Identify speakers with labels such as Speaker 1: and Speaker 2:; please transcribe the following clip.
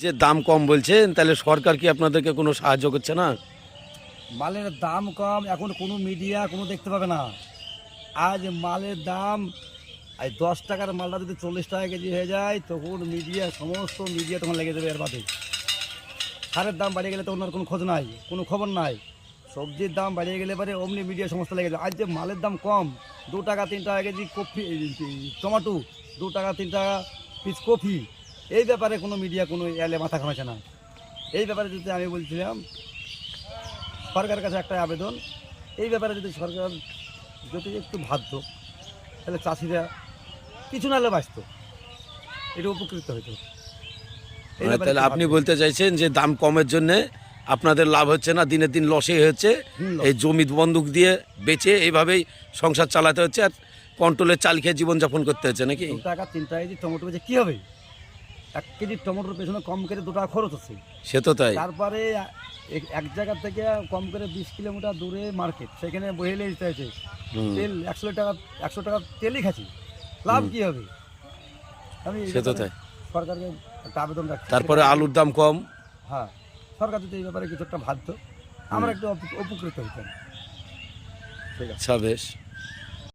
Speaker 1: যে দাম কম বলছেন, তাহলে সরকার কি আপনাদেরকে কোনো সাহায্য করছে না?
Speaker 2: মালের দাম কম এখন কোনো মিডিয়া কোনো দেখতে পাবে না। আজ মালের দাম 10 টাকার মালটা যদি 40 টাকা কেজি হয়ে যায় তখন সমস্ত মিডিয়া তখন লেগে যাবে এর বাদে। সারের দাম বাড়িয়ে গেলে তখন আর কোনো খোঁজ নাই, কোনো খবর নাই। সবজির দাম বাড়িয়ে গেলে পরে অমনি মিডিয়া সমস্ত লেগে যায়। আজ যে মালের দাম কম, 2 টাকা 3 টাকা কেজি কফি, টমেটো 2 টাকা 3 টাকা পিস কফি, এই ব্যাপারে কোনো মিডিয়া কোনো এলে মাথা ঘামাচ্ছে না। এই ব্যাপারে যদি আমি বলছিলাম সরকারের কাছে একটা আবেদন, এই ব্যাপারে যদি সরকার যদি একটু ভাবতো তাহলে চাষিরা কিছু নাহলে বাঁচত, এটা উপকৃত হতো। এই ব্যাপারে
Speaker 1: তাহলে
Speaker 2: একটু
Speaker 1: আপনি
Speaker 2: ভাবতে।
Speaker 1: বলতে চাইছেন যে দাম কমের জন্য আপনাদের লাভ হচ্ছে না, দিনের দিন লসই হচ্ছে।
Speaker 2: loss।
Speaker 1: এই জমি বন্দুক দিয়ে বেচে এইভাবেই সংসার চালাতে হচ্ছে, আর কন্ট্রোলের চাল খেয়ে জীবনযাপন করতে হচ্ছে নাকি?
Speaker 2: 2 টাকা 3 টাকা কেজি টমেটো বেচে কী হবে? 1 কেজি টমেটোর পেছনে কম করে 2 টাকা খরচ হচ্ছে।
Speaker 1: সে তো তাই।
Speaker 2: তারপরে এক জায়গা থেকে কম করে 20 কিলোমিটার দূরে মার্কেট, সেখানে বহেলে দিতে হয়েছে। তেল 100 টাকা তেলই খাচ্ছি, লাভ কী হবে? আমি এই
Speaker 1: সে তো
Speaker 2: ব্যাপারে
Speaker 1: তাই।
Speaker 2: সরকারকে একটা আবেদন রাখছি।
Speaker 1: তারপরে আলুর দাম কম।
Speaker 2: হ্যাঁ, সরকার যদি এই ব্যাপারে কিছু একটা ভাবতো আমরা একটু উপকৃত হতাম। ঠিক আছে।
Speaker 1: আচ্ছা, বেশ।